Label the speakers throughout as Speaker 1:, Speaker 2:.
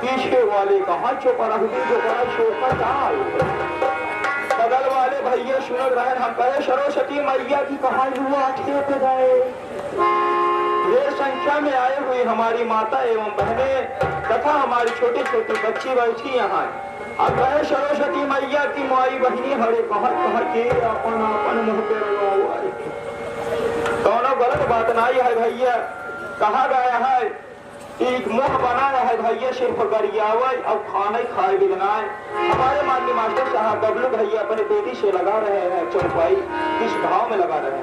Speaker 1: पीछे वाले कहाँ चुप रही जो बड़ा चौका डाल। बगल वाले भैया सुन रहे हम कहे सरस्वती मैया की कहानी हुआ आठे पे गए। ढेर संख्या में आए हुए हमारी माता एवं बहने तथा हमारी छोटी छोटी बच्ची बैठी यहाँ। अब कहे सरस्वती मैया की माई बहनी हरे कहाँ कहाँ के अपन अपन मुँह पे दोनों गलत बात नहीं है भैया। कहा गया है एक मुंह बनाया है भैया सिर्फ गरियावे और खाने खाए बिगनाए। हमारे माननीय मास्टर साहब बबलू भैया अपने बेटी से लगा रहे हैं चौपाई, किस भाव में लगा रहे हैं।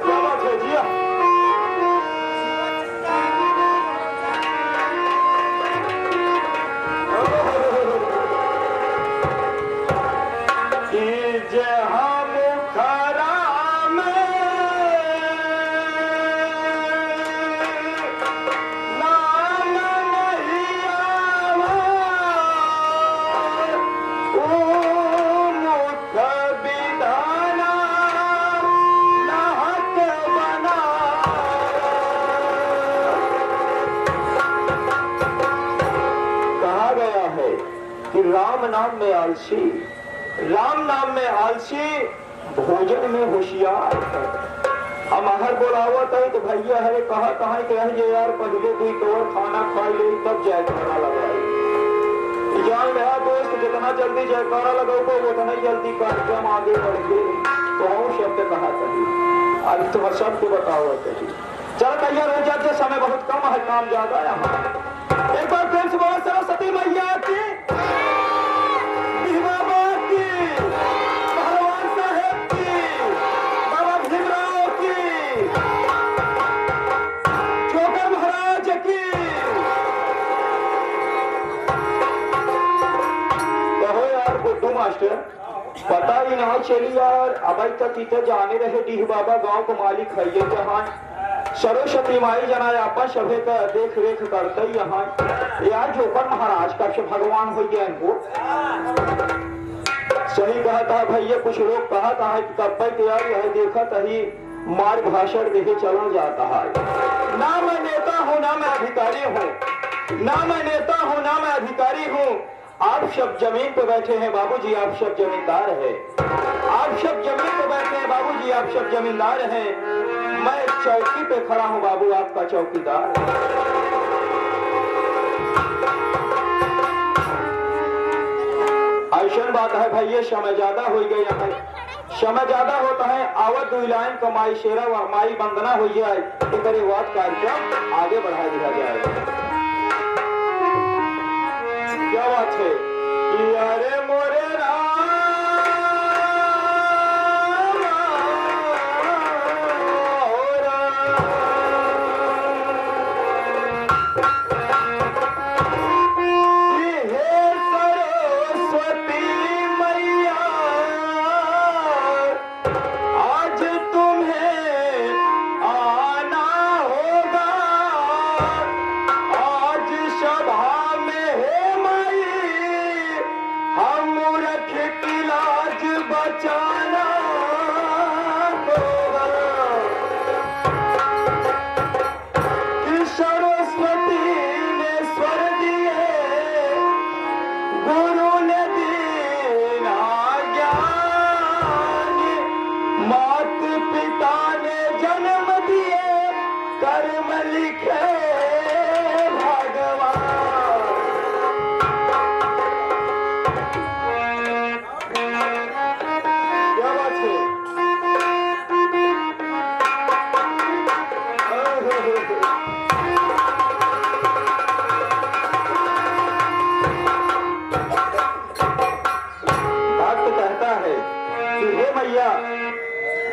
Speaker 1: क्या बात है जिया? राम नाम में आलसी, राम नाम में आलसी, भोजन में होशियार। हम हर बोलावत है तो भैया है कहा कहा कहे यार पहले कोई कवर खाना खा ले तब जयकारा लगाए। जान गया दोस्त जितना जल्दी जयकारा लगाओगे उतना ही जल्दी कार्यक्रम आगे बढ़े। तो और शब्द कहा चाहिए आज तुम सबको बताओ चाहिए। चल तैयार हो जाते, समय बहुत कम है, काम ज्यादा है हमारा। एक बार प्रेम से बोला सरस्वती मैया की, मास्टर पता ही ना चली यार अभी तक इतने जाने रहे डीह बाबा गांव को मालिक है ये जहाँ सरस्वती माई जना आपा सभे का देख रेख करते यहाँ यार जोकर महाराज का से भगवान हो गया इनको। सही कहा था भैया, कुछ लोग कहा था कब तक यार यह देखा तही मार भाषण देखे चला जाता है। ना मैं नेता हूँ ना मैं अधिकारी हूँ, ना मैं नेता हूँ ना मैं अधिकारी हूँ। आप सब जमीन पे बैठे हैं बाबूजी, आप सब जमींदार हैं। आप सब जमीन पे बैठे हैं बाबूजी, आप सब जमींदार हैं। मैं चौकी पे खड़ा हूँ बाबू, आपका चौकीदार। ऐसा बात है भैया, समय ज्यादा हो गई है, समय ज्यादा होता है। आवत दुई लाइन कमाई शेरा व माई वंदना हो जाए तो करे बात कार्यक्रम आगे बढ़ा दिया जाए। क्या बात है कि अरे मोरे राम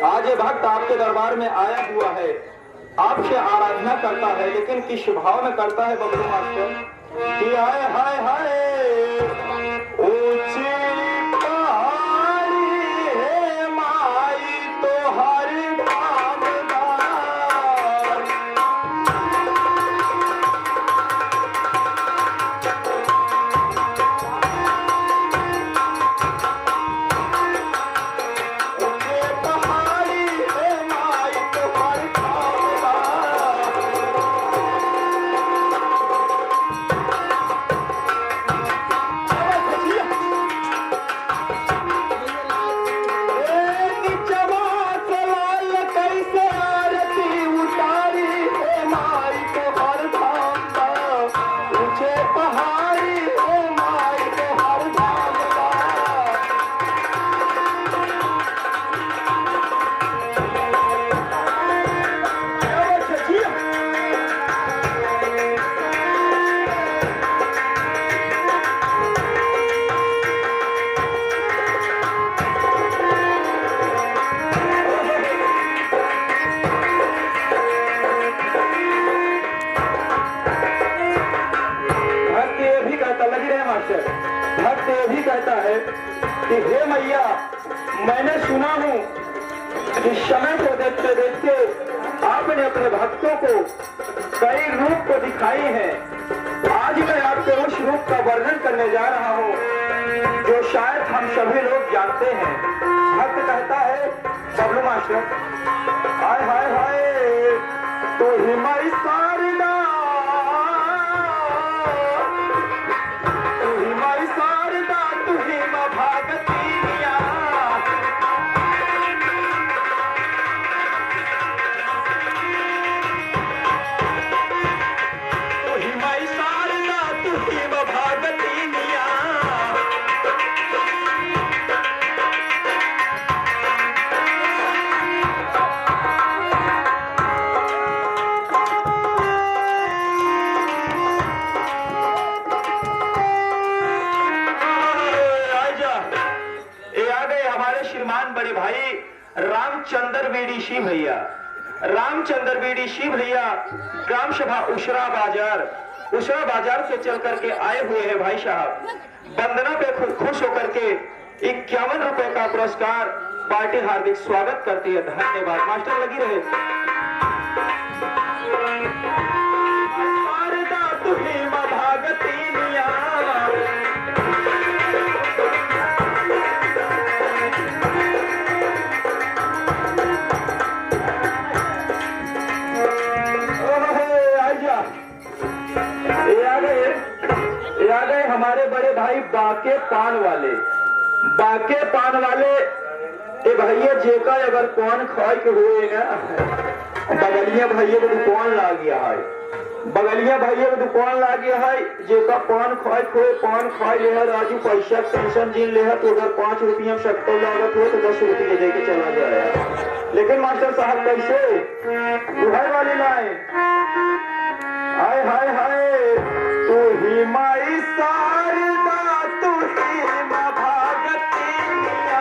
Speaker 1: आज ये भक्त आपके दरबार में आया हुआ है, आपसे आराधना करता है, लेकिन किस भाव में करता है बबलू मास्टर कि हाय हाय हाय ऊंची पहाड़ी है माई तो हर कि हे मैया, मैंने सुना हूँ कि समय को देखते देखते आपने अपने भक्तों को कई रूप को दिखाई है। आज मैं आपके उस रूप का वर्णन करने जा रहा हूँ जो शायद हम सभी लोग जानते हैं। भक्त कहता है, बबलू मास्टर, हाय हाय हाय तो हिमाई शारदा, तू हिमाई शारदा, तू हिमा भागतिया, तू हिमाई शारदा, तू हिमा भागतिया। श्रीमान बड़े भाई रामचंद्र बीडीसी भैया, रामचंद्र बीडीसी भैया ग्राम सभा उसरा बाजार से चल करके आए हुए हैं भाई साहब। वंदना पे खुश होकर के 51 रुपए का पुरस्कार पार्टी हार्दिक स्वागत करती है। धन्यवाद मास्टर, लगी रहे। हमारे बड़े भाई बाके पान वाले ए भैया जेका अगर पान खाए के हुए ना, बगलिया भैया को दुकान ला गया है, जेका पान खाए ले है राजू, पैसा टेंशन जीन ले है तो अगर 5 रुपया में शक्कर लागत हो तो 10 रुपये दे के चला जाए। लेकिन मास्टर साहब कैसे दुहाई वाली लाए, हाय हाय हाय तू ही माई शारदा, तू ही मां भागतिया,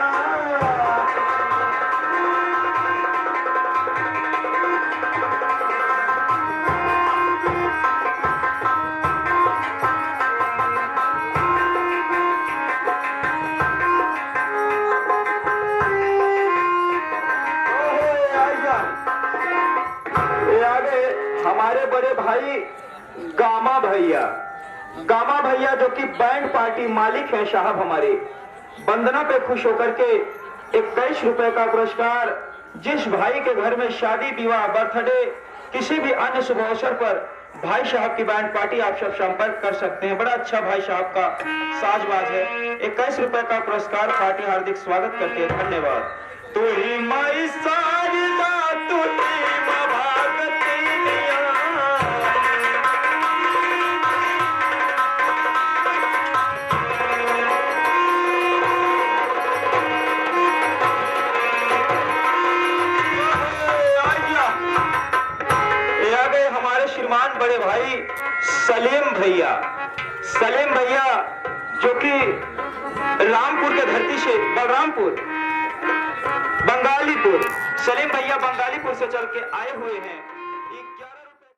Speaker 1: हमारे बड़े भाई गामा भैया जो कि बैंड पार्टी मालिक हैं साहब हमारे। वंदना पे खुश होकर के 21 रुपए का पुरस्कार, जिस भाई के घर में शादी विवाह बर्थडे किसी भी अन्य शुभ अवसर पर भाई साहब की बैंड पार्टी आप सब संपर्क कर सकते हैं। बड़ा अच्छा भाई साहब का साजबाज है। 21 रुपए का पुरस्कार पार्टी हार्दिक स्वागत करती है। धन्यवाद। तू ही माई शारदा, तू ही मां भागतिया, श्रीमान बड़े भाई सलीम भैया जो कि रामपुर के धरती से बंगालीपुर, सलीम भैया बंगालीपुर से चल के आए हुए हैं।